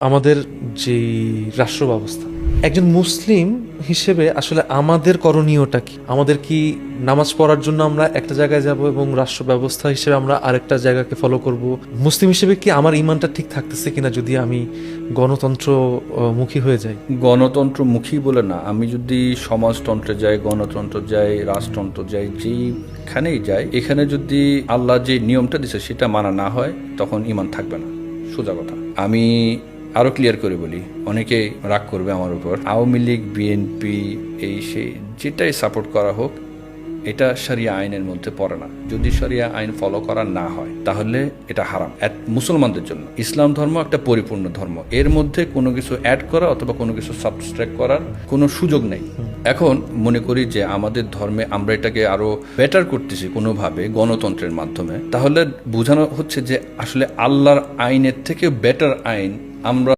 আমাদের যে রাষ্ট্র ব্যবস্থা, একজন মুসলিম হিসেবে আসলে আমাদের করণীয়টা কি? আমাদের কি নামাজ পড়ার জন্য আমরা একটা জায়গায় যাব এবং রাষ্ট্র ব্যবস্থা হিসেবে আমরা আরেকটা জায়গাকে ফলো করব? মুসলিম হিসেবে কি আমার ইমানটা ঠিক থাকতেছে কিনা যদি আমি গণতন্ত্র মুখী হয়ে যাই? গণতন্ত্রমুখী বলে না, আমি যদি সমাজতন্ত্রে যাই, গণতন্ত্র যাই, রাজতন্ত্র যাই, যেইখানেই যাই, এখানে যদি আল্লাহ যে নিয়মটা দিছে সেটা মানা না হয় তখন ইমান থাকবে না। সোজা কথা। আমি আরো ক্লিয়ার করে বলি, অনেকে রাগ করবে আমার উপর। আওয়ামী লীগ, বিএনপি, এই সেই যেটাই সাপোর্ট করা হোক, এটা শরিয়া আইনের মধ্যে পড়ে না। যদি শরিয়া আইন ফলো করা না হয় তাহলে এটা হারাম মুসলমানদের জন্য। ইসলাম ধর্ম একটা পরিপূর্ণ ধর্ম, এর মধ্যে কোনো কিছু অ্যাড করা অথবা কোনো কিছু সাবস্ট্রাক্ট করার কোনো সুযোগ নেই। এখন মনে করি যে আমাদের ধর্মে আমরা এটাকে আরো বেটার করতেছি কোনোভাবে গণতন্ত্রের মাধ্যমে, তাহলে বোঝানো হচ্ছে যে আসলে আল্লাহর আইনের থেকে বেটার আইন আমরা